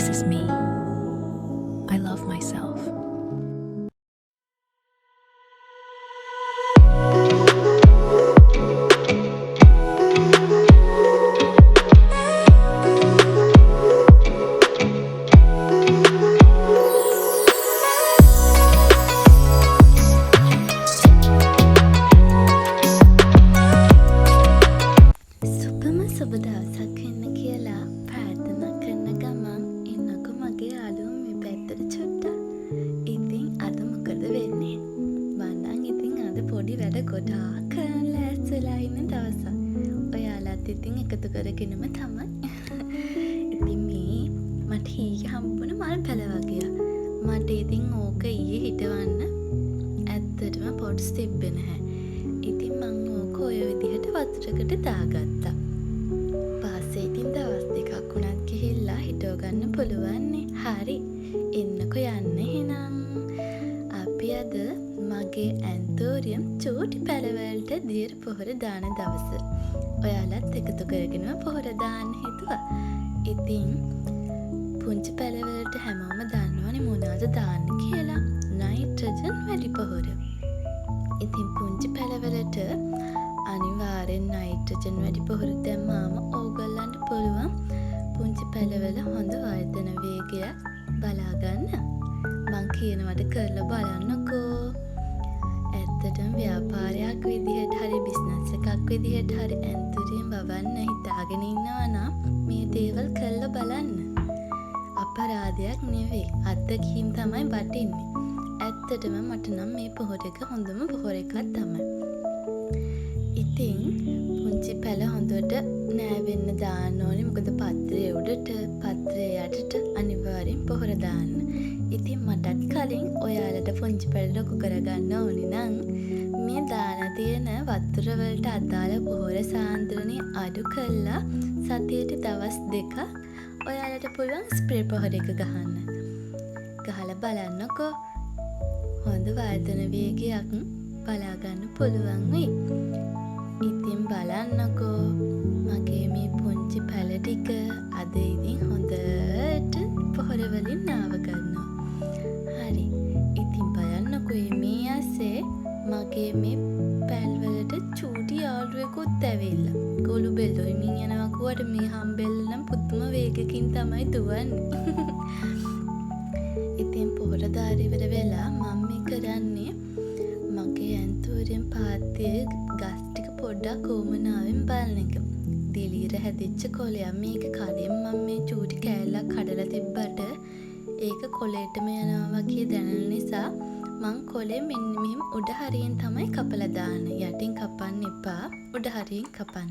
This is me. I love myself. සුබම සුබ දවසක් වෙන්න කියලා ප්‍රාර්ථනා කරන ගමන් එන්නකො මගේ යාළුවෝ මේ පැත්තට චුට්ටක්. ඉතින් අද මොකද වෙන්නේ? මං ඉතින් අද පොඩි වැඩ ගොඩාක් කරන්න ලෑස්ති වෙලා ඉන්න දවසක්. ඔයාලත් ඉතින් එකතු කරගෙනම තමයි. ඉතින් මේ මට ඊයේ හම්බුණ මල් පැල වගේ. මට ඉතින් ඕක ඊයේ හිටවන්න ඇත්තටම පොඩ්ස් තිබ්බේ නැහැ. ඉතින් මං ඕක ඔය විදිහට වතුරකට දාගත්තා. පස්සේ ඉතින් දවස් දෙකක් වුණත් ගිහිල්ලා හිටව ගන්න පුළුවන්නේ. හරි. එන්නකො යන්න එහෙනම්. අපි අද මගේ ඇන්තෝරියම් චූටි පැලවලට දියර පොහොර දාන දවස. ඔයාලත් එකතු කරගෙනම පොහොර දාන්න හිතුවා. ඉතින් පුංචි පැලවලට හැමෝම දන්නවනේ මොනවද දාන්න කියලා. නයිට්‍රජන් වැඩි පොහොර. ඉතින් පුංචි පැලවලට අනිවාර්යෙන් නයිට්‍රජන් වැඩි පොහොර දැම්මාම ඕගොල්ලන්ට පුළුවන් පුංචි පැලවල හොඳ වර්ධන වේගයක් බලා ගන්න. මං කියනවට කරලා බලන්නකෝ. ඇත්තටම ව්‍යාපාරයක් විදිහට හරි බිස්නස් එකක් විදිහට හරි ඇන්තෝරියම් වවන්න හිතාගෙන ඉන්නවා නම් මේ දේවල් කරලා බලන්න. අපරාධයක් නෙවෙයි. අත්දැකීම් තමයි වටින්නේ. ඇත්තටම මට නම් මේ පොහොර එක හොඳම පොහොර එකක් තමයි. ඉතින් පුංචි පැල හොඳට නෑවෙන්න දාන්න ඕනේ. මොකද පත්‍රයේ උඩට පත්‍රයේ යටට අනිවාර්යෙන් පොහොර දාන්න. ඉතින් මටත් කලින් ඔයාලට පුංචි පැල ලොකු කරගන්න ඕනේ නම් මේ දාන තියෙන වතුර වලට අදාළ පොහොර සාන්ද්‍රණය අඩු කරලා සතියට දවස් 2ක් ඔයාලට පුළුවන් ස්ප්‍රේ පොහොර එක ගහන්න. ගහලා බලන්නකෝ. හොඳ වර්ධන වේගයක් බලා ගන්න පුළුවන් වෙයි. ඉතින් බලන්නකෝ මගේ මේ පුංචි පැල ටික අද ඉතින් හොඳට පොහොර වලින් නාව ගන්නවා. හරි. ඉතින් බලන්නකෝ මේ ඇසේ මගේ මේ පැල් වලට චූටි යාළුවෙකුත් ඇවිල්ලා. ගොළු බෙල්ලෝ හිමින් යනවා කුවට මේ හම්බෙල්ල නම් පුදුම වේගකින් තමයි දුවන්නේ. ඉතින් පොහොර දාලා ඉවර වෙලා මම මේ කරන්නේ මගේ ඇන්තෝරියම් පාත්තියේ ගස් ටික පොඩ්ඩක් ඕමනාවෙන් බලන එක. දිලීර හැදිච්ච කොළයක් මේක කලින් මම මේ චූටි කෑල්ලක් කඩලා තිබ්බට ඒක කොළේටම යනවා වගේ දැනෙන නිසා මං කොළේ මෙන්න මෙහෙම උඩ හරියෙන් තමයි කපලා දාන්නේ. යටින් කපන්න එපා. උඩ හරියෙන් කපන්න.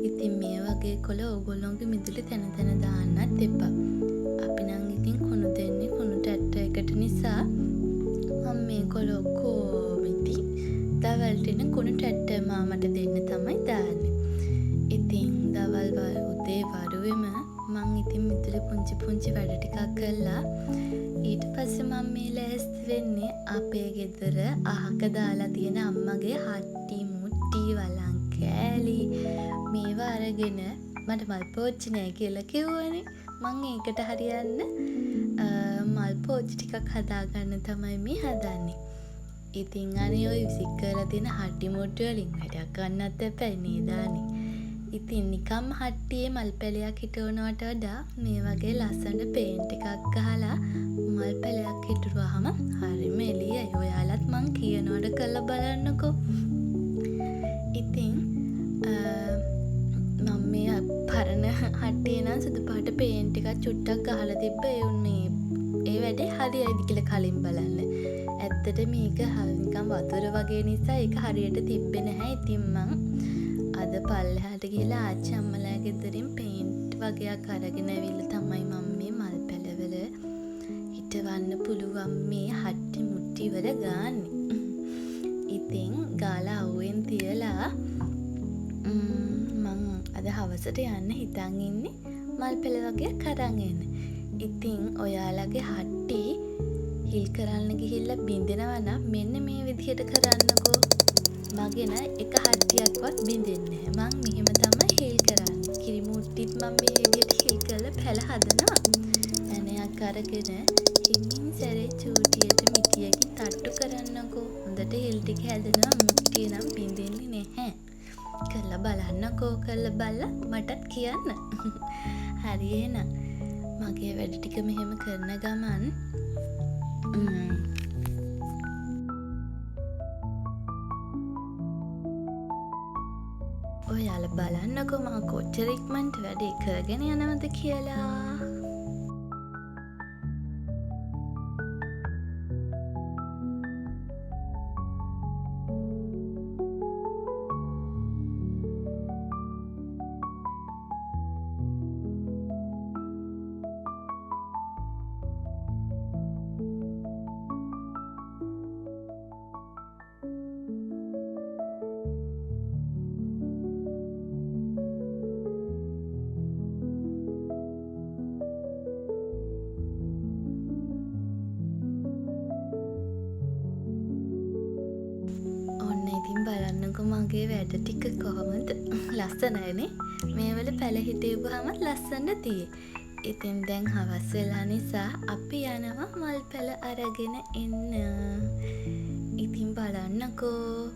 ඉතින් මේ වගේ කොළ ඕගොල්ලෝගේ මිදුලේ තැන තැන දාන්නත් එපා. අපි නම් ඉතින් කුණු දෙන්නේ කුණු ටැට්ටරයකට නිසා මම මේ කොළ ඔක්කොම ඉතින් දවල්ට එන කුණු ටැට්ටර මාමට දෙන්න තමයි දාන්නේ. ඉතින් දවල් උදේ වරුවෙම මං ඉතින් මිදුලේ පුංචි පුංචි වැඩ ටිකක් කළා. ඊට පස්සේ මම මේ ලෑස්ති වෙන්නේ අපේ ගෙදර අහක දාලා තියෙන අම්මගේ හට්ටි මුට්ටි වලං කෑලි මේවා අරගෙන මට මල් පෝච්චි නෑ කියලා කිව්වනේ. මං ඒකට හරියන්න මල් පෝච්චි ටිකක් හදාගන්න තමයි මේ හදන්නේ. ඉතින් අනේ ඔය විසික් කරලා තියෙන හට්ටි මුට්ටි වලින් වැඩක් ගන්නත් එපා නේද අනේ. ඉතින් නිකම් හට්ටියේ මල් පැලයක් හිටවනවට වඩා මේ වගේ ලස්සන පේන්ට් එකක් ගහලා මල් පැලයක් හිටුවාම හරිම එළියයි. ඔයාලත් මං කියනවට කරලා බලන්නකෝ. ඉතින් මම මේ පරණ හට්ටියේ නම් සුදු පාට පේන්ට් එකක් චුට්ටක් ගහලා තිබ්බ ඒ වැඩේ හරියයිද කියලා කලින් බලන්න. ඇත්තට මේක නිකන් වතුර වගේ නිසා ඒක හරියට තිබ්බේ නැහැ. ඉතින් මං අද පල්ලෙහාට ගිහලා ආච්චි අම්මලා ගෙදරින් පේන්ට් වගේක් අරගෙන ඇවිල්ලා තමයි මම මේ මල් පැලවල හිටවන්න පුළුවන් මේ හට්ටි මුට්ටි වල ගාන්නේ. ඉතින් ගාලා අවුවෙන් තියලා මං අද හවසට යන්න හිතන් ඉන්නේ මල් පැල වගේක් අරන් එන්න. ඉතින් ඔයාලගේ හට්ටි හිල් කරන්න ගිහිල්ලා බින්දෙනවා නම් මෙන්න මේ විදිහට කරන්නකෝ. මගෙන එක හත්තියක්වත් බිඳෙන්නේ නැහැ. මං මෙහෙම තමයි හෙල් කරන්නේ. කිරි මුට්ටිත් මම මේ විදිහට හෙල් කරලා පැල හදනවා. ඇණයක් අරගෙන හිමින් සැරේ චූටියට මිටියකින් තට්ටු කරන්නකෝ. හොඳට හෙල් ටික හැදෙනවා. මුට්ටිය නම් බිඳෙන්නේ නැහැ. කරලා බලන්නකෝ. කරලා බලලා මටත් කියන්න. හරි එහෙනම්. මගේ වැඩ ටික මෙහෙම කරන ගමන් ඔයාලා බලන්නකෝ මම කොච්චර ඉක්මනට වැඩේ කරගෙන යනවද කියලා. බලන්නකො මගේ වැඩ ටික කොහොමද? ලස්සනයිනේ. මේවල පැල හිටවුවාම ලස්සනට තියෙයි. ඉතින් දැන් හවස් වෙලා නිසා අපි යනවා මල් පැල අරගෙන එන්න. ඉතින් බලන්නකෝ.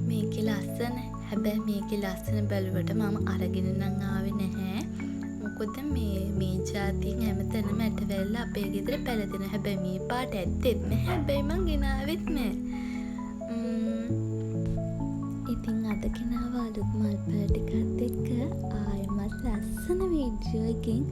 මේකේ ලස්සන. හැබැයි මේකේ ලස්සන බැලුවට මම අරගෙන නම් ආවේ නැහැ. මොකද මේ ජාතියෙන් හැමතැනම ඇට වැල්ලා අපේ ගෙදර පැලදෙන. හැබැයි මේ පාට ඇත්තෙත් නැහැ. හැබැයි මං ගෙනාවෙත් නැහැ. ඉතින් අද ගෙනාව අලුත් මල් පැල ටිකත් එක්ක ආයෙමත් ලස්සන වීඩියෝ එකකින්